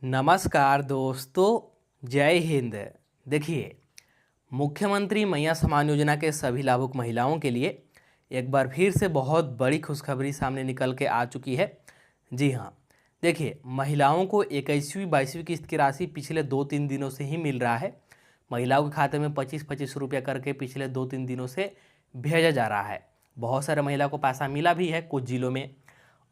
नमस्कार दोस्तों, जय हिंद। देखिए, मुख्यमंत्री मैया सम्मान योजना के सभी लाभुक महिलाओं के लिए एक बार फिर से बहुत बड़ी खुशखबरी सामने निकल के आ चुकी है। जी हाँ, देखिए, महिलाओं को 21वीं 22वीं किस्त की राशि पिछले 2-3 दिनों से ही मिल रहा है। महिलाओं के खाते में 25-25 रुपये करके पिछले 2-3 दिनों से भेजा जा रहा है। बहुत सारे महिला को पैसा मिला भी है कुछ जिलों में,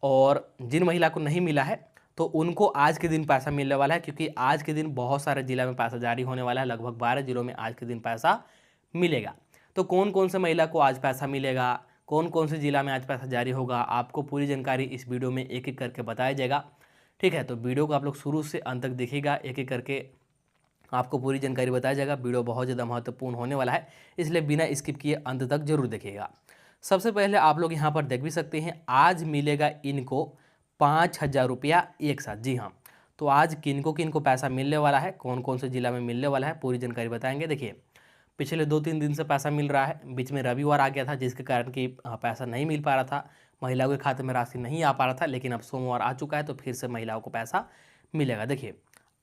और जिन महिला को नहीं मिला है तो उनको आज के दिन पैसा मिलने वाला है, क्योंकि आज के दिन बहुत सारे जिला में पैसा जारी होने वाला है। लगभग 12 जिलों में आज के दिन पैसा मिलेगा। तो कौन कौन से महिला को आज पैसा मिलेगा, कौन कौन से जिला में आज पैसा जारी होगा, आपको पूरी जानकारी इस वीडियो में एक एक करके बताया जाएगा। ठीक है, तो वीडियो को आप लोग शुरू से अंत तक देखिएगा, एक एक करके आपको पूरी जानकारी बताया जाएगा। वीडियो बहुत ज़्यादा महत्वपूर्ण होने वाला है, इसलिए बिना स्किप किए अंत तक जरूर देखिएगा। सबसे पहले आप लोग यहाँ पर देख भी सकते हैं, आज मिलेगा इनको 5,000 रुपया एक साथ। जी हाँ, तो आज किनको पैसा मिलने वाला है, कौन कौन से जिला में मिलने वाला है, पूरी जानकारी बताएंगे। देखिए, पिछले 2-3 दिन से पैसा मिल रहा है, बीच में रविवार आ गया था जिसके कारण कि पैसा नहीं मिल पा रहा था, महिलाओं के खाते में राशि नहीं आ पा रहा था, लेकिन अब सोमवार आ चुका है तो फिर से महिलाओं को पैसा मिलेगा। देखिए,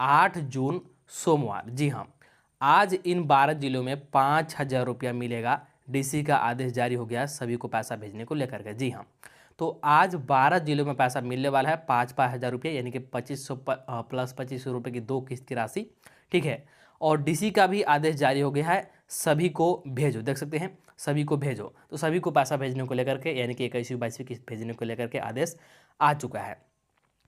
8 जून सोमवार, जी हाँ, आज इन 12 जिलों में 5,000 रुपया मिलेगा। डीसी का आदेश जारी हो गया सभी को पैसा भेजने को लेकर के। जी हाँ, तो आज 12 जिलों में पैसा मिलने वाला है 5,000 रुपये, यानी कि 2500 प्लस 2500 रुपये की 2 किस्त की राशि। ठीक है, और डीसी का भी आदेश जारी हो गया है, सभी को भेजो। देख सकते हैं, सभी को भेजो, तो सभी को पैसा भेजने को लेकर के, यानी कि 21वीं 22वीं किस्त भेजने को लेकर के आदेश आ चुका है।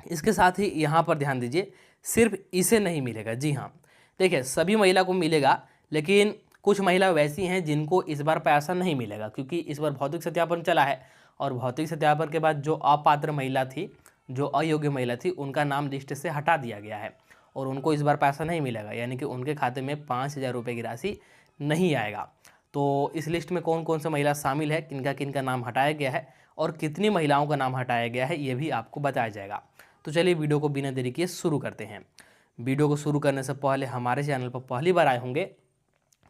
इसके साथ ही यहाँ पर ध्यान दीजिए, सिर्फ इसे नहीं मिलेगा। जी हाँ, देखिए, सभी महिला को मिलेगा, लेकिन कुछ महिला वैसी हैं जिनको इस बार पैसा नहीं मिलेगा, क्योंकि इस बार भौतिक सत्यापन चला है, और भौतिक सत्यापन के बाद जो अपात्र महिला थी, जो अयोग्य महिला थी, उनका नाम लिस्ट से हटा दिया गया है और उनको इस बार पैसा नहीं मिलेगा, यानी कि उनके खाते में 5,000 रुपये की राशि नहीं आएगा। तो इस लिस्ट में कौन कौन से महिला शामिल है, किनका नाम हटाया गया है और कितनी महिलाओं का नाम हटाया गया है, ये भी आपको बताया जाएगा। तो चलिए वीडियो को बिना देरी किए शुरू करते हैं। वीडियो को शुरू करने से पहले हमारे चैनल पर पहली बार आए होंगे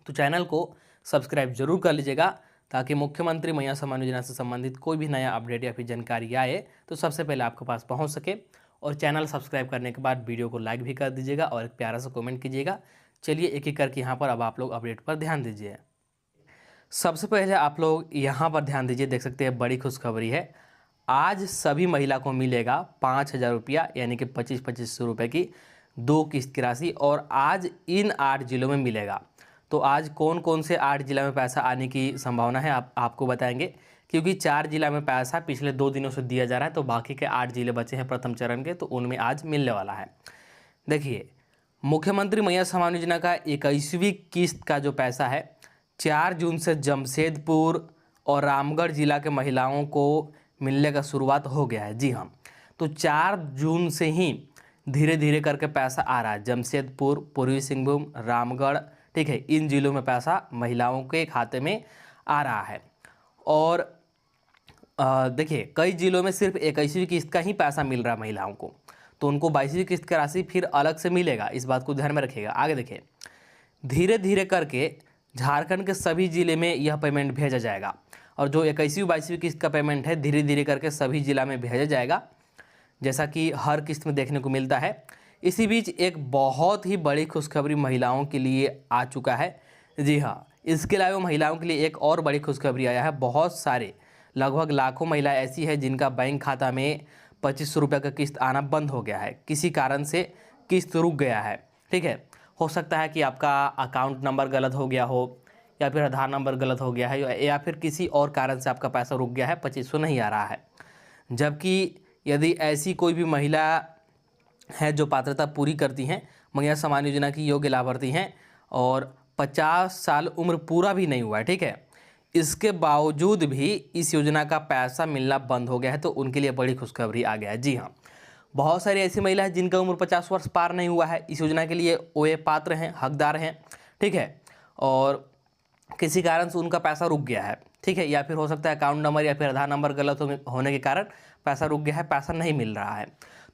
तो चैनल को सब्सक्राइब जरूर कर लीजिएगा, ताकि मुख्यमंत्री मैया सम्मान योजना से संबंधित कोई भी नया अपडेट या फिर जानकारी आए तो सबसे पहले आपके पास पहुंच सके। और चैनल सब्सक्राइब करने के बाद वीडियो को लाइक भी कर दीजिएगा और एक प्यारा सा कमेंट कीजिएगा। चलिए एक एक करके यहाँ पर अब आप लोग अपडेट पर ध्यान दीजिए। सबसे पहले आप लोग यहाँ पर ध्यान दीजिए, देख सकते हैं बड़ी खुशखबरी है। आज सभी महिला को मिलेगा 5,000 रुपया, यानी कि 25-2500 रुपये की 2 किस्त की राशि, और आज इन 8 जिलों में मिलेगा। तो आज कौन कौन से 8 जिला में पैसा आने की संभावना है आपको बताएंगे, क्योंकि 4 जिला में पैसा पिछले 2 दिनों से दिया जा रहा है, तो बाकी के 8 जिले बचे हैं प्रथम चरण के, तो उनमें आज मिलने वाला है। देखिए, मुख्यमंत्री मैया सम्मान योजना का 21वीं किस्त का जो पैसा है, 4 जून से जमशेदपुर और रामगढ़ जिला के महिलाओं को मिलने का शुरुआत हो गया है। जी हाँ, तो 4 जून से ही धीरे धीरे करके पैसा आ रहा है। जमशेदपुर, पूर्वी सिंहभूम, रामगढ़, ठीक है, इन जिलों में पैसा महिलाओं के खाते में आ रहा है। और देखिए, कई जिलों में सिर्फ 21वीं किस्त का ही पैसा मिल रहा है महिलाओं को, तो उनको 22वीं किस्त की राशि फिर अलग से मिलेगा, इस बात को ध्यान में रखिएगा। आगे देखिए, धीरे धीरे करके झारखंड के सभी जिले में यह पेमेंट भेजा जाएगा, और जो 21वीं 22वीं किस्त का पेमेंट है धीरे धीरे करके सभी जिला में भेजा जाएगा, जैसा कि हर किस्त में देखने को मिलता है। इसी बीच एक बहुत ही बड़ी खुशखबरी महिलाओं के लिए आ चुका है। जी हाँ, इसके अलावा महिलाओं के लिए एक और बड़ी खुशखबरी आया है। बहुत सारे, लगभग लाखों महिलाएं ऐसी है जिनका बैंक खाता में 2500 रुपये का किस्त आना बंद हो गया है, किसी कारण से किस्त रुक गया है। ठीक है, हो सकता है कि आपका अकाउंट नंबर गलत हो गया हो, या फिर आधार नंबर गलत हो गया है, या फिर किसी और कारण से आपका पैसा रुक गया है, 2500 नहीं आ रहा है। जबकि यदि ऐसी कोई भी महिला है जो पात्रता पूरी करती हैं, मैया सम्मान योजना की योग्य लाभार्थी हैं, और 50 साल उम्र पूरा भी नहीं हुआ है, ठीक है, इसके बावजूद भी इस योजना का पैसा मिलना बंद हो गया है, तो उनके लिए बड़ी खुशखबरी आ गया है। जी हाँ, बहुत सारी ऐसी महिला है जिनका उम्र 50 वर्ष पार नहीं हुआ है, इस योजना के लिए वे पात्र हैं, हकदार हैं। ठीक है, और किसी कारण से उनका पैसा रुक गया है। ठीक है, या फिर हो सकता है अकाउंट नंबर या फिर आधार नंबर गलत होने के कारण पैसा रुक गया है, पैसा नहीं मिल रहा है,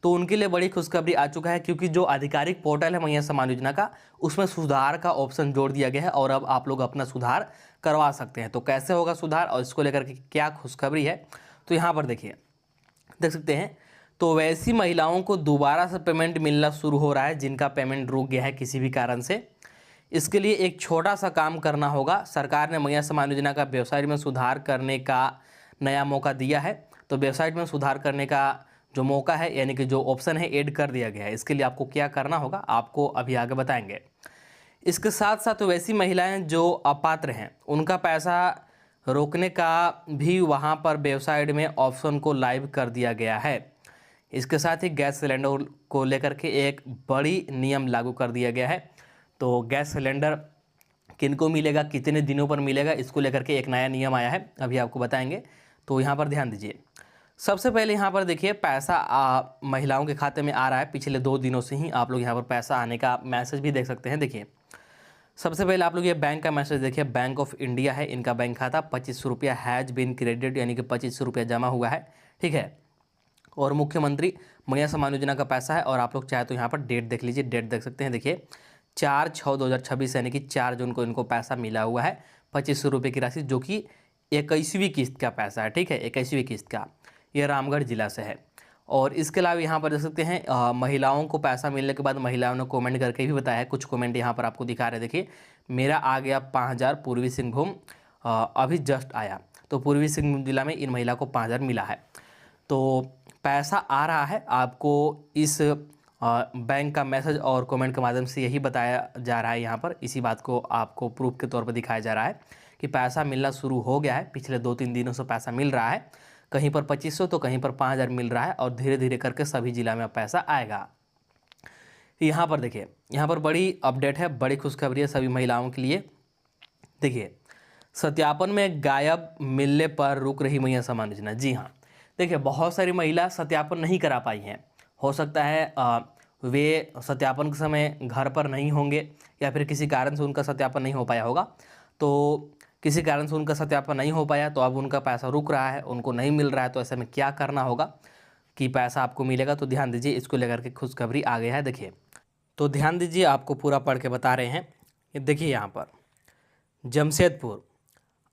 तो उनके लिए बड़ी खुशखबरी आ चुका है, क्योंकि जो आधिकारिक पोर्टल है मैया सम्मान योजना का, उसमें सुधार का ऑप्शन जोड़ दिया गया है, और अब आप लोग अपना सुधार करवा सकते हैं। तो कैसे होगा सुधार और इसको लेकर के क्या खुशखबरी है, तो यहाँ पर देखिए, देख सकते हैं। तो वैसी महिलाओं को दोबारा से पेमेंट मिलना शुरू हो रहा है जिनका पेमेंट रुक गया है किसी भी कारण से। इसके लिए एक छोटा सा काम करना होगा। सरकार ने मैया सम्मान योजना का वेबसाइट में सुधार करने का नया मौका दिया है। तो वेबसाइट में सुधार करने का जो मौका है यानी कि जो ऑप्शन है ऐड कर दिया गया है। इसके लिए आपको क्या करना होगा आपको अभी आगे बताएंगे। इसके साथ साथ वैसी महिलाएं जो अपात्र हैं उनका पैसा रोकने का भी वहां पर वेबसाइट में ऑप्शन को लाइव कर दिया गया है। इसके साथ ही गैस सिलेंडर को लेकर के एक बड़ी नियम लागू कर दिया गया है। तो गैस सिलेंडर किनको मिलेगा, कितने दिनों पर मिलेगा, इसको लेकर के एक नया नियम आया है, अभी आपको बताएंगे। तो यहाँ पर ध्यान दीजिए। सबसे पहले यहाँ पर देखिए पैसा महिलाओं के खाते में आ रहा है। पिछले 2 दिनों से ही आप लोग यहाँ पर पैसा आने का मैसेज भी देख सकते हैं। देखिए सबसे पहले आप लोग ये बैंक का मैसेज देखिए, बैंक ऑफ इंडिया है इनका बैंक खाता, 2500 रुपया हैज़ बिन क्रेडिट यानी कि 2500 रुपया जमा हुआ है, ठीक है। और मुख्यमंत्री मैया सम्मान योजना का पैसा है। और आप लोग चाहे तो यहाँ पर डेट देख लीजिए, डेट देख सकते हैं। देखिए 4/6/2026 यानी कि 4 जून को इनको पैसा मिला हुआ है 2500 रुपये की राशि, जो कि 21वीं किस्त का पैसा है, ठीक है, 21वीं किस्त का। ये रामगढ़ जिला से है। और इसके अलावा यहाँ पर देख सकते हैं महिलाओं को पैसा मिलने के बाद महिलाओं ने कमेंट करके भी बताया है। कुछ कमेंट यहाँ पर आपको दिखा रहे हैं। देखिए मेरा आ गया 5000 पूर्वी सिंहभूम अभी जस्ट आया। तो पूर्वी सिंहभूम जिला में इन महिला को 5000 मिला है। तो पैसा आ रहा है आपको इस बैंक का मैसेज और कमेंट के माध्यम से यही बताया जा रहा है। यहाँ पर इसी बात को आपको प्रूफ के तौर पर दिखाया जा रहा है कि पैसा मिलना शुरू हो गया है। पिछले 2-3 दिनों से पैसा मिल रहा है, कहीं पर 2500 तो कहीं पर 5000 मिल रहा है। और धीरे धीरे करके सभी जिला में पैसा आएगा। यहाँ पर देखिए, यहाँ पर बड़ी अपडेट है, बड़ी खुशखबरी है सभी महिलाओं के लिए। देखिए सत्यापन में गायब मिलने पर रुक रही मैया सम्मान योजना। जी हाँ, देखिए बहुत सारी महिला सत्यापन नहीं करा पाई हैं। हो सकता है वे सत्यापन के समय घर पर नहीं होंगे या फिर किसी कारण से उनका सत्यापन नहीं हो पाया होगा। तो किसी कारण से उनका सत्यापन नहीं हो पाया तो अब उनका पैसा रुक रहा है, उनको नहीं मिल रहा है। तो ऐसे में क्या करना होगा कि पैसा आपको मिलेगा। तो ध्यान दीजिए, इसको लेकर के खुशखबरी आ गया है। देखिए तो ध्यान दीजिए, आपको पूरा पढ़ के बता रहे हैं। ये देखिए यहाँ पर जमशेदपुर,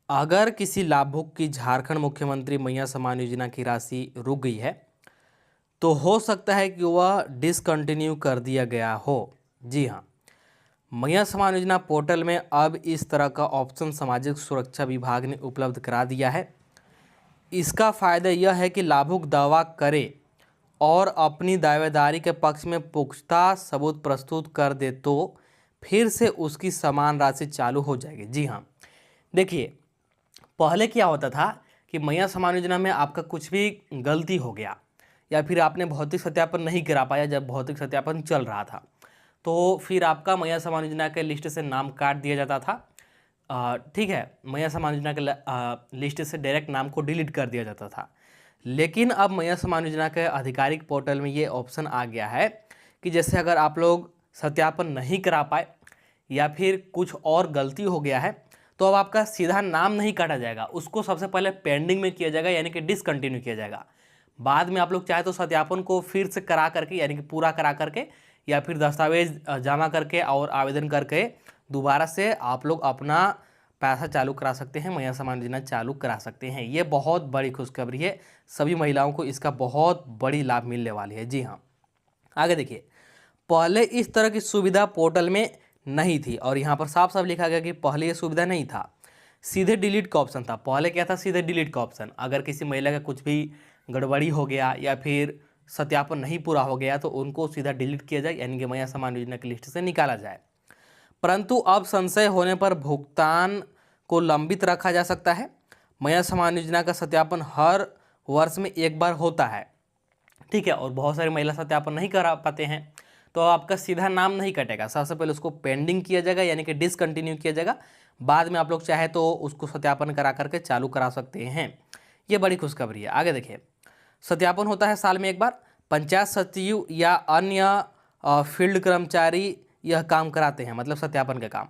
अगर किसी लाभुक की झारखंड मुख्यमंत्री मैया सम्मान योजना की राशि रुक गई है तो हो सकता है कि वह डिसकंटिन्यू कर दिया गया हो। जी हाँ, मैया सम्मान योजना पोर्टल में अब इस तरह का ऑप्शन सामाजिक सुरक्षा विभाग ने उपलब्ध करा दिया है। इसका फ़ायदा यह है कि लाभुक दावा करे और अपनी दावेदारी के पक्ष में पुख्ता सबूत प्रस्तुत कर दे तो फिर से उसकी समान राशि चालू हो जाएगी। जी हाँ, देखिए पहले क्या होता था कि मैया सम्मान योजना में आपका कुछ भी गलती हो गया या फिर आपने भौतिक सत्यापन नहीं करा पाया जब भौतिक सत्यापन चल रहा था, तो फिर आपका मैया सम्मान योजना के लिस्ट से नाम काट दिया जाता था। ठीक है, मैया सम्मान योजना के लिस्ट से डायरेक्ट नाम को डिलीट कर दिया जाता था। लेकिन अब मैया सम्मान योजना के आधिकारिक पोर्टल में ये ऑप्शन आ गया है कि जैसे अगर आप लोग सत्यापन नहीं करा पाए या फिर कुछ और गलती हो गया है तो अब आपका सीधा नाम नहीं काटा जाएगा, उसको सबसे पहले पेंडिंग में किया जाएगा यानी कि डिसकंटिन्यू किया जाएगा। बाद में आप लोग चाहे तो सत्यापन को फिर से करा करके यानी कि पूरा करा करके या फिर दस्तावेज जमा करके और आवेदन करके दोबारा से आप लोग अपना पैसा चालू करा सकते हैं, मैया सम्मान योजना चालू करा सकते हैं। ये बहुत बड़ी खुशखबरी है, सभी महिलाओं को इसका बहुत बड़ी लाभ मिलने वाली है। जी हाँ, आगे देखिए, पहले इस तरह की सुविधा पोर्टल में नहीं थी और यहाँ पर साफ साफ लिखा गया कि पहले ये सुविधा नहीं था, सीधे डिलीट का ऑप्शन था। पहले क्या था, सीधे डिलीट का ऑप्शन। अगर किसी महिला का कुछ भी गड़बड़ी हो गया या फिर सत्यापन नहीं पूरा हो गया तो उनको सीधा डिलीट किया जाए यानी कि मैया सम्मान योजना की लिस्ट से निकाला जाए। परंतु अब संशय होने पर भुगतान को लंबित रखा जा सकता है। मैया सम्मान योजना का सत्यापन हर वर्ष में एक बार होता है, ठीक है, और बहुत सारी महिला सत्यापन नहीं करा पाते हैं तो आपका सीधा नाम नहीं कटेगा। सबसे पहले उसको पेंडिंग किया जाएगा यानी कि डिसकंटिन्यू किया जाएगा। बाद में आप लोग चाहे तो उसको सत्यापन करा करके चालू करा सकते हैं। ये बड़ी खुशखबरी है। आगे देखिए, सत्यापन होता है साल में एक बार। पंचायत सचिव या अन्य फील्ड कर्मचारी यह काम कराते हैं, मतलब सत्यापन का काम।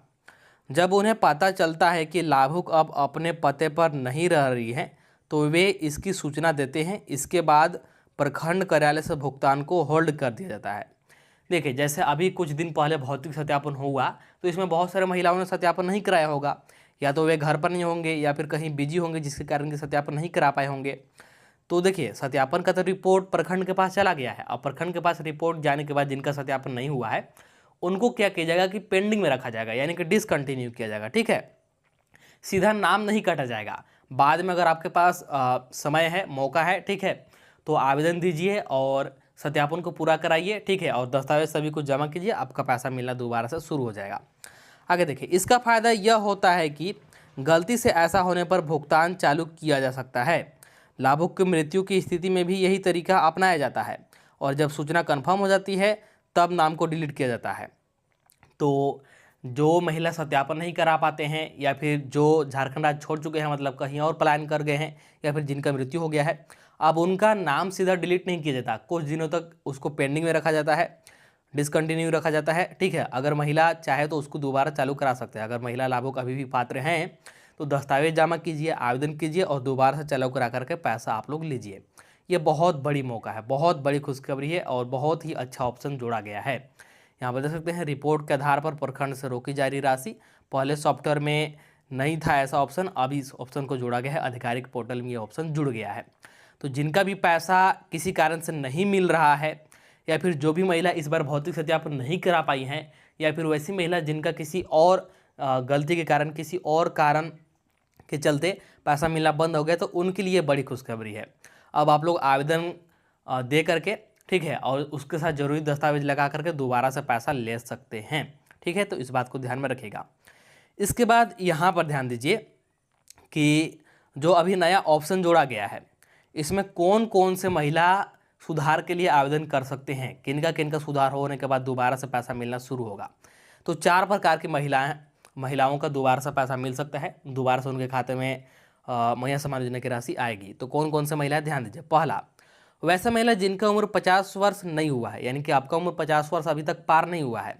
जब उन्हें पता चलता है कि लाभुक अब अपने पते पर नहीं रह रही है तो वे इसकी सूचना देते हैं। इसके बाद प्रखंड कार्यालय से भुगतान को होल्ड कर दिया जाता है। देखिए, जैसे अभी कुछ दिन पहले भौतिक सत्यापन हुआ तो इसमें बहुत सारे महिलाओं ने सत्यापन नहीं कराया होगा, या तो वे घर पर नहीं होंगे या फिर कहीं बिजी होंगे जिसके कारण कि सत्यापन नहीं करा पाए होंगे। तो देखिए सत्यापन का तो रिपोर्ट प्रखंड के पास चला गया है। अब प्रखंड के पास रिपोर्ट जाने के बाद जिनका सत्यापन नहीं हुआ है उनको क्या किया जाएगा कि पेंडिंग में रखा जाएगा, यानी कि डिसकंटिन्यू किया जाएगा। ठीक है, सीधा नाम नहीं काटा जाएगा। बाद में अगर आपके पास समय है, मौका है, ठीक है, तो आवेदन दीजिए और सत्यापन को पूरा कराइए। ठीक है, और दस्तावेज सभी कुछ जमा कीजिए, आपका पैसा मिलना दोबारा से शुरू हो जाएगा। आगे देखिए, इसका फायदा यह होता है कि गलती से ऐसा होने पर भुगतान चालू किया जा सकता है। लाभुक की मृत्यु की स्थिति में भी यही तरीका अपनाया जाता है और जब सूचना कंफर्म हो जाती है तब नाम को डिलीट किया जाता है। तो जो महिला सत्यापन नहीं करा पाते हैं या फिर जो झारखंड राज्य छोड़ चुके हैं, मतलब कहीं और पलायन कर गए हैं, या फिर जिनका मृत्यु हो गया है, अब उनका नाम सीधा डिलीट नहीं किया जाता, कुछ दिनों तक उसको पेंडिंग में रखा जाता है, डिसकंटिन्यू रखा जाता है। ठीक है, अगर महिला चाहे तो उसको दोबारा चालू करा सकते हैं। अगर महिला लाभुक अभी भी पात्र हैं तो दस्तावेज जमा कीजिए, आवेदन कीजिए और दोबारा से चालू करा करके पैसा आप लोग लीजिए। ये बहुत बड़ी मौका है, बहुत बड़ी खुशखबरी है और बहुत ही अच्छा ऑप्शन जोड़ा गया है। यहाँ पर देख सकते हैं, रिपोर्ट के आधार पर प्रखंड से रोकी जा रही राशि। पहले सॉफ्टवेयर में नहीं था ऐसा ऑप्शन, अब इस ऑप्शन को जोड़ा गया है, आधिकारिक पोर्टल में ये ऑप्शन जुड़ गया है। तो जिनका भी पैसा किसी कारण से नहीं मिल रहा है या फिर जो भी महिला इस बार भौतिक सत्यापन नहीं करा पाई हैं या फिर वैसी महिला जिनका किसी और गलती के कारण, किसी और कारण के चलते पैसा मिलना बंद हो गया, तो उनके लिए बड़ी खुशखबरी है। अब आप लोग आवेदन दे करके, ठीक है, और उसके साथ जरूरी दस्तावेज लगा करके दोबारा से पैसा ले सकते हैं। ठीक है, तो इस बात को ध्यान में रखिएगा। इसके बाद यहाँ पर ध्यान दीजिए कि जो अभी नया ऑप्शन जोड़ा गया है इसमें कौन कौन से महिला सुधार के लिए आवेदन कर सकते हैं, किनका सुधार होने के बाद दोबारा से पैसा मिलना शुरू होगा। तो 4 प्रकार की महिलाओं का दोबारा से पैसा मिल सकता है, दोबारा से उनके खाते में महिला सम्मान योजना की राशि आएगी। तो कौन कौन से महिलाएं, ध्यान दीजिए। पहला, वैसे महिला जिनका उम्र 50 वर्ष नहीं हुआ है, यानी कि आपका उम्र 50 वर्ष अभी तक पार नहीं हुआ है,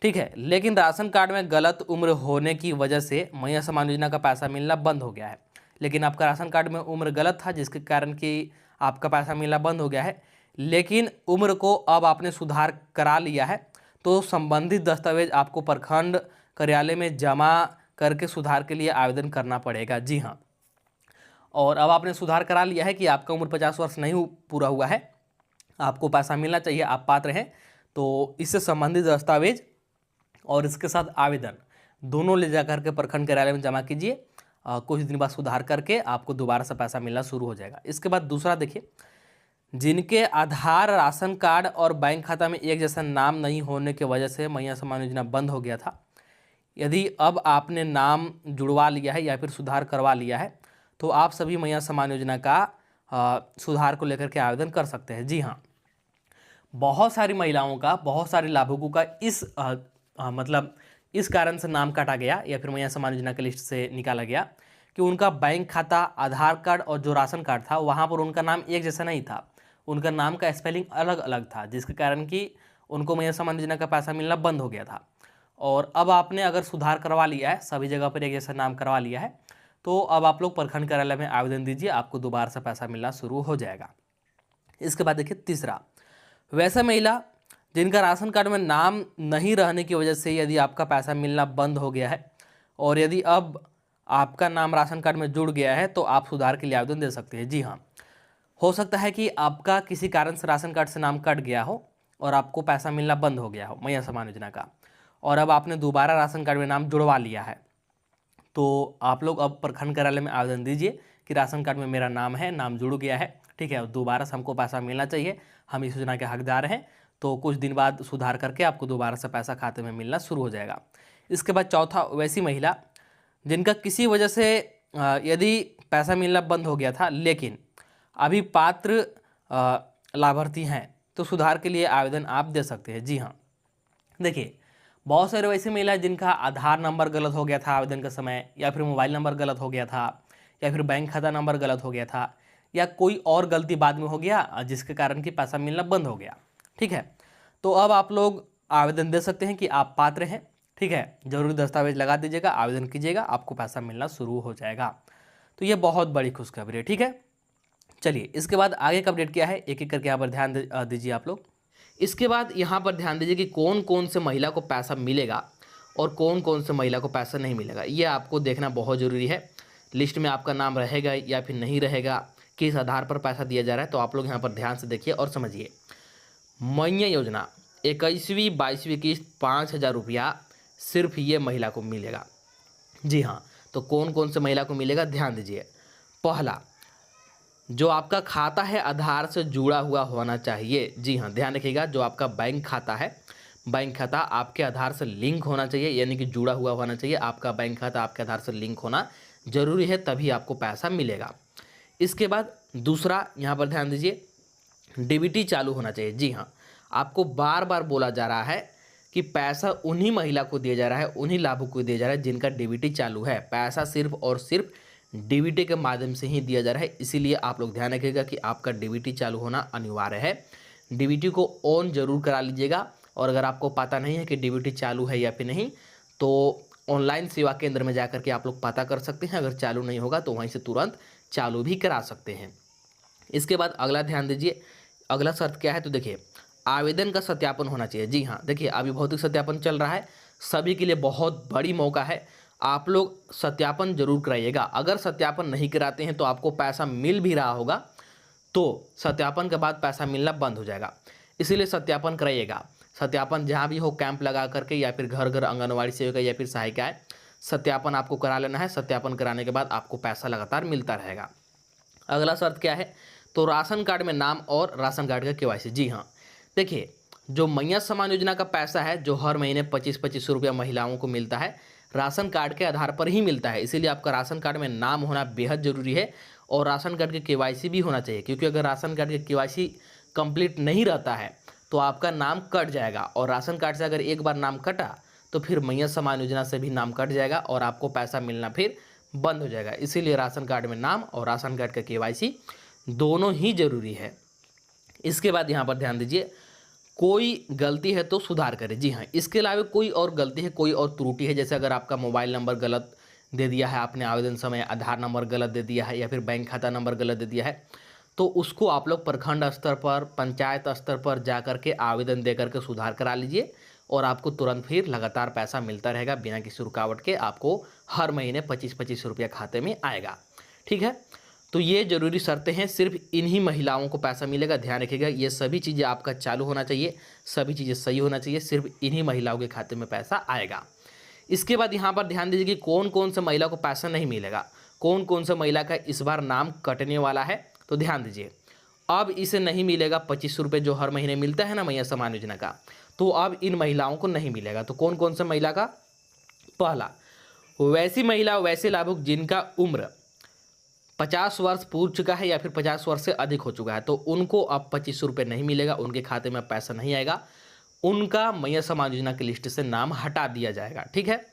ठीक है, लेकिन राशन कार्ड में गलत उम्र होने की वजह से महिला सम्मान योजना का पैसा मिलना बंद हो गया है। लेकिन आपका राशन कार्ड में उम्र गलत था जिसके कारण कि आपका पैसा मिलना बंद हो गया है, लेकिन उम्र को अब आपने सुधार करा लिया है, तो संबंधित दस्तावेज आपको प्रखंड कार्यालय में जमा करके सुधार के लिए आवेदन करना पड़ेगा। जी हाँ, और अब आपने सुधार करा लिया है कि आपका उम्र 50 वर्ष नहीं पूरा हुआ है, आपको पैसा मिलना चाहिए, आप पात्र हैं, तो इससे संबंधित दस्तावेज और इसके साथ आवेदन दोनों ले जा करके प्रखंड कार्यालय में जमा कीजिए। कुछ दिन बाद सुधार करके आपको दोबारा से पैसा मिलना शुरू हो जाएगा। इसके बाद दूसरा देखिए, जिनके आधार, राशन कार्ड और बैंक खाता में एक जैसा नाम नहीं होने की वजह से महिला सम्मान योजना बंद हो गया था, यदि अब आपने नाम जुड़वा लिया है या फिर सुधार करवा लिया है तो आप सभी महिला सम्मान योजना का सुधार को लेकर के आवेदन कर सकते हैं। जी हाँ, बहुत सारी महिलाओं का, बहुत सारे लाभुकों का मतलब इस कारण से नाम काटा गया या फिर महिला सम्मान योजना की लिस्ट से निकाला गया कि उनका बैंक खाता, आधार कार्ड और जो राशन कार्ड था वहाँ पर उनका नाम एक जैसा नहीं था, उनका नाम का स्पेलिंग अलग अलग था, जिसके कारण कि उनको महिला सम्मान योजना का पैसा मिलना बंद हो गया था। और अब आपने अगर सुधार करवा लिया है, सभी जगह पर एक जैसा नाम करवा लिया है, तो अब आप लोग प्रखंड कार्यालय में आवेदन दीजिए, आपको दोबारा से पैसा मिलना शुरू हो जाएगा। इसके बाद देखिए तीसरा, वैसे महिला जिनका राशन कार्ड में नाम नहीं रहने की वजह से यदि आपका पैसा मिलना बंद हो गया है और यदि अब आपका नाम राशन कार्ड में जुड़ गया है तो आप सुधार के लिए आवेदन दे सकते हैं। जी हाँ, हो सकता है कि आपका किसी कारण से राशन कार्ड से नाम कट गया हो और आपको पैसा मिलना बंद हो गया हो महिला सम्मान योजना का, और अब आपने दोबारा राशन कार्ड में नाम जुड़वा लिया है, तो आप लोग अब प्रखंड कार्यालय में आवेदन दीजिए कि राशन कार्ड में मेरा नाम है, नाम जुड़ गया है, ठीक है, दोबारा से हमको पैसा मिलना चाहिए, हम इस योजना के हकदार हैं। तो कुछ दिन बाद सुधार करके आपको दोबारा से पैसा खाते में मिलना शुरू हो जाएगा। इसके बाद चौथा, वैसी महिला जिनका किसी वजह से यदि पैसा मिलना बंद हो गया था लेकिन अभी पात्र लाभार्थी हैं तो सुधार के लिए आवेदन आप दे सकते हैं। जी हाँ, देखिए बहुत सारे वैसे महिला जिनका आधार नंबर गलत हो गया था आवेदन के समय, या फिर मोबाइल नंबर गलत हो गया था, या फिर बैंक खाता नंबर गलत हो गया था, या कोई और गलती बाद में हो गया जिसके कारण कि पैसा मिलना बंद हो गया, ठीक है, तो अब आप लोग आवेदन दे सकते हैं कि आप पात्र हैं, ठीक है, जरूरी दस्तावेज लगा दीजिएगा, आवेदन कीजिएगा, आपको पैसा मिलना शुरू हो जाएगा। तो ये बहुत बड़ी खुशखबरी है, ठीक है। चलिए इसके बाद आगे का अपडेट क्या है, एक एक करके यहाँ पर ध्यान दीजिए आप लोग। इसके बाद यहाँ पर ध्यान दीजिए कि कौन कौन से महिला को पैसा मिलेगा और कौन कौन से महिला को पैसा नहीं मिलेगा, ये आपको देखना बहुत ज़रूरी है। लिस्ट में आपका नाम रहेगा या फिर नहीं रहेगा, किस आधार पर पैसा दिया जा रहा है, तो आप लोग यहाँ पर ध्यान से देखिए और समझिए। मैया योजना 21वीं 22वीं किस्त 5,000 रुपया सिर्फ ये महिला को मिलेगा। जी हाँ, तो कौन कौन से महिला को मिलेगा ध्यान दीजिए। पहला, जो आपका खाता है आधार से जुड़ा हुआ होना चाहिए। जी हाँ, ध्यान रखिएगा, जो आपका बैंक खाता है, बैंक खाता आपके आधार से लिंक होना चाहिए, यानी कि जुड़ा हुआ होना चाहिए। आपका बैंक खाता आपके आधार से लिंक होना जरूरी है, तभी आपको पैसा मिलेगा। इसके बाद दूसरा, यहाँ पर ध्यान दीजिए, डीबीटी चालू होना चाहिए। जी हाँ, आपको बार बार बोला जा रहा है कि पैसा उन्हीं महिला को दिया जा रहा है, उन्हीं लाभुक को दिया जा रहा है जिनका डीबीटी चालू है। पैसा सिर्फ और सिर्फ डीबीटी के माध्यम से ही दिया जा रहा है, इसीलिए आप लोग ध्यान रखिएगा कि आपका डीबीटी चालू होना अनिवार्य है। डीबीटी को ऑन जरूर करा लीजिएगा, और अगर आपको पता नहीं है कि डीबीटी चालू है या फिर नहीं, तो ऑनलाइन सेवा केंद्र में जाकर के आप लोग पता कर सकते हैं। अगर चालू नहीं होगा तो वहीं से तुरंत चालू भी करा सकते हैं। इसके बाद अगला ध्यान दीजिए, अगला शर्त क्या है, तो देखिए आवेदन का सत्यापन होना चाहिए। जी हाँ, देखिए अभी भौतिक सत्यापन चल रहा है, सभी के लिए बहुत बड़ी मौका है, आप लोग सत्यापन जरूर कराइएगा। अगर सत्यापन नहीं कराते हैं तो आपको पैसा मिल भी रहा होगा, तो सत्यापन के बाद पैसा मिलना बंद हो जाएगा, इसीलिए सत्यापन कराइएगा। सत्यापन जहाँ भी हो कैंप लगा करके, या फिर घर घर आंगनवाड़ी सेविका या फिर सहायिकाएं, सत्यापन आपको करा लेना है। सत्यापन कराने के बाद आपको पैसा लगातार मिलता रहेगा। अगला शर्त क्या है, तो राशन कार्ड में नाम और राशन कार्ड का केवाईसी। जी हाँ, देखिए जो मैया सम्मान योजना का पैसा है, जो हर महीने 25-25 रुपया महिलाओं को मिलता है, राशन कार्ड के आधार पर ही मिलता है। इसीलिए आपका राशन कार्ड में नाम होना बेहद जरूरी है, और राशन कार्ड के केवाईसी भी होना चाहिए, क्योंकि अगर राशन कार्ड के केवाईसी कंप्लीट नहीं रहता है तो आपका नाम कट जाएगा, और राशन कार्ड से अगर एक बार नाम कटा तो फिर मैया सम्मान योजना से भी नाम कट जाएगा और आपको पैसा मिलना फिर बंद हो जाएगा। इसीलिए राशन कार्ड में नाम और राशन कार्ड का केवाईसी दोनों ही जरूरी है। इसके बाद यहाँ पर ध्यान दीजिए, कोई गलती है तो सुधार करें। जी हाँ, इसके अलावा कोई और गलती है, कोई और त्रुटि है, जैसे अगर आपका मोबाइल नंबर गलत दे दिया है आपने आवेदन समय, आधार नंबर गलत दे दिया है, या फिर बैंक खाता नंबर गलत दे दिया है, तो उसको आप लोग प्रखंड स्तर पर, पंचायत स्तर पर जा कर के आवेदन दे करके सुधार करा लीजिए, और आपको तुरंत फिर लगातार पैसा मिलता रहेगा बिना किसी रुकावट के। आपको हर महीने 25-25 रुपया खाते में आएगा। ठीक है, तो ये जरूरी शर्तें हैं, सिर्फ इन्हीं महिलाओं को पैसा मिलेगा। ध्यान रखिएगा, ये सभी चीज़ें आपका चालू होना चाहिए, सभी चीज़ें सही होना चाहिए, सिर्फ इन्हीं महिलाओं के खाते में पैसा आएगा। इसके बाद यहाँ पर ध्यान दीजिए कि कौन कौन से महिला को पैसा नहीं मिलेगा, कौन कौन से महिला का इस बार नाम कटने वाला है। तो ध्यान दीजिए, अब इसे नहीं मिलेगा 25 रुपये जो हर महीने मिलता है ना मैया सम्मान योजना का, तो अब इन महिलाओं को नहीं मिलेगा। तो कौन कौन से महिला का, पहला, वैसी महिला वैसे लाभुक जिनका उम्र 50 वर्ष पूर्व चुका है या फिर 50 वर्ष से अधिक हो चुका है, तो उनको अब 25 रुपये नहीं मिलेगा, उनके खाते में पैसा नहीं आएगा, उनका मैया सम्मान योजना की लिस्ट से नाम हटा दिया जाएगा। ठीक है,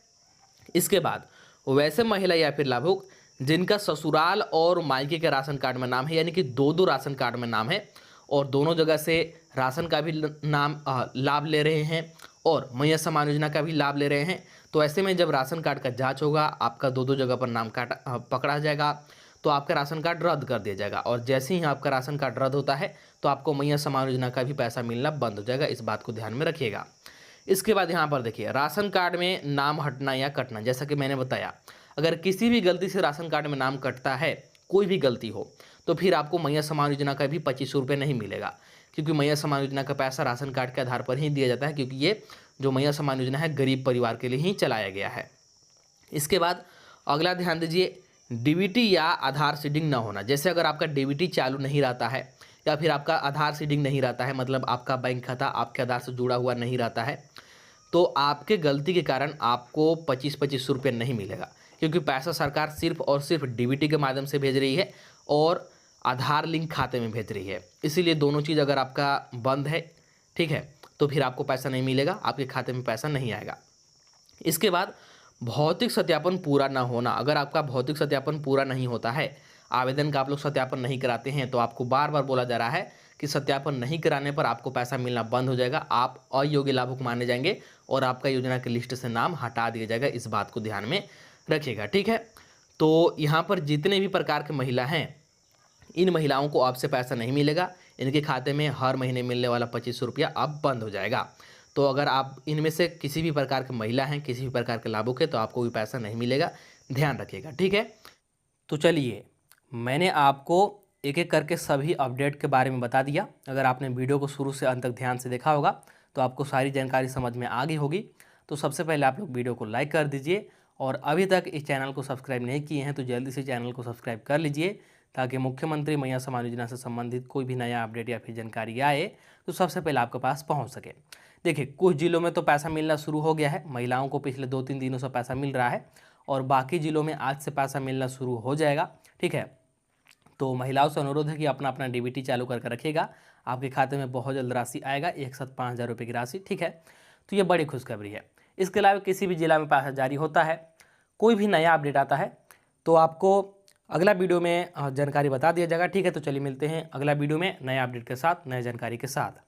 इसके बाद वैसे महिला या फिर लाभुक जिनका ससुराल और मायके के राशन कार्ड में नाम है, यानी कि दो राशन कार्ड में नाम है, और दोनों जगह से राशन का भी नाम लाभ ले रहे हैं और मैया सम्मान योजना का भी लाभ ले रहे हैं, तो ऐसे में जब राशन कार्ड का जांच होगा, आपका दो जगह पर नाम पकड़ा जाएगा, तो आपका राशन कार्ड रद्द कर दिया जाएगा, और जैसे ही आपका राशन कार्ड रद्द होता है तो आपको मैया सम्मान योजना का भी पैसा मिलना बंद हो जाएगा। इस बात को ध्यान में रखिएगा। इसके बाद यहाँ पर देखिए, राशन कार्ड में नाम हटना या कटना, जैसा कि मैंने बताया, अगर किसी भी गलती से राशन कार्ड में नाम कटता है, कोई भी गलती हो, तो फिर आपको मैया सम्मान योजना का भी 25 रुपये नहीं मिलेगा, क्योंकि मैया सम्मान योजना का पैसा राशन कार्ड के आधार पर ही दिया जाता है, क्योंकि ये जो मैया सम्मान योजना है गरीब परिवार के लिए ही चलाया गया है। इसके बाद अगला ध्यान दीजिए, डीबीटी या आधार सीडिंग ना होना। जैसे अगर आपका डीबीटी चालू नहीं रहता है या फिर आपका आधार सीडिंग नहीं रहता है, मतलब आपका बैंक खाता आपके आधार से जुड़ा हुआ नहीं रहता है, तो आपके गलती के कारण आपको 25-25 रुपये नहीं मिलेगा, क्योंकि पैसा सरकार सिर्फ और सिर्फ डीबीटी के माध्यम से भेज रही है और आधार लिंक खाते में भेज रही है। इसीलिए दोनों चीज़ अगर आपका बंद है, ठीक है, तो फिर आपको पैसा नहीं मिलेगा, आपके खाते में पैसा नहीं आएगा। इसके बाद भौतिक सत्यापन पूरा ना होना। अगर आपका भौतिक सत्यापन पूरा नहीं होता है, आवेदन का आप लोग सत्यापन नहीं कराते हैं, तो आपको बार बार बोला जा रहा है कि सत्यापन नहीं कराने पर आपको पैसा मिलना बंद हो जाएगा, आप अयोग्य लाभुक माने जाएंगे और आपका योजना की लिस्ट से नाम हटा दिया जाएगा। इस बात को ध्यान में रखिएगा। ठीक है, तो यहाँ पर जितने भी प्रकार के महिला हैं, इन महिलाओं को आपसे पैसा नहीं मिलेगा, इनके खाते में हर महीने मिलने वाला 25 रुपया अब बंद हो जाएगा। तो अगर आप इनमें से किसी भी प्रकार की महिला हैं, किसी भी प्रकार के लाभुक है, तो आपको भी पैसा नहीं मिलेगा, ध्यान रखिएगा। ठीक है, तो चलिए मैंने आपको एक एक करके सभी अपडेट के बारे में बता दिया। अगर आपने वीडियो को शुरू से अंत तक ध्यान से देखा होगा तो आपको सारी जानकारी समझ में आ गई होगी। तो सबसे पहले आप लोग वीडियो को लाइक कर दीजिए और अभी तक इस चैनल को सब्सक्राइब नहीं किए हैं तो जल्दी से चैनल को सब्सक्राइब कर लीजिए, ताकि मुख्यमंत्री मैया सम्मान योजना से संबंधित कोई भी नया अपडेट या फिर जानकारी आए तो सबसे पहले आपके पास पहुंच सके। देखिए, कुछ जिलों में तो पैसा मिलना शुरू हो गया है, महिलाओं को पिछले 2-3 दिनों से पैसा मिल रहा है और बाकी जिलों में आज से पैसा मिलना शुरू हो जाएगा। ठीक है, तो महिलाओं से अनुरोध है कि अपना अपना डीबीटी चालू करके रखिएगा, आपके खाते में बहुत जल्द राशि आएगा, एक साथ 5,000 रुपये की राशि। ठीक है, तो ये बड़ी खुशखबरी है। इसके अलावा किसी भी जिला में पैसा जारी होता है, कोई भी नया अपडेट आता है तो आपको अगला वीडियो में जानकारी बता दिया जाएगा। ठीक है, तो चलिए मिलते हैं अगला वीडियो में नया अपडेट के साथ, नई जानकारी के साथ।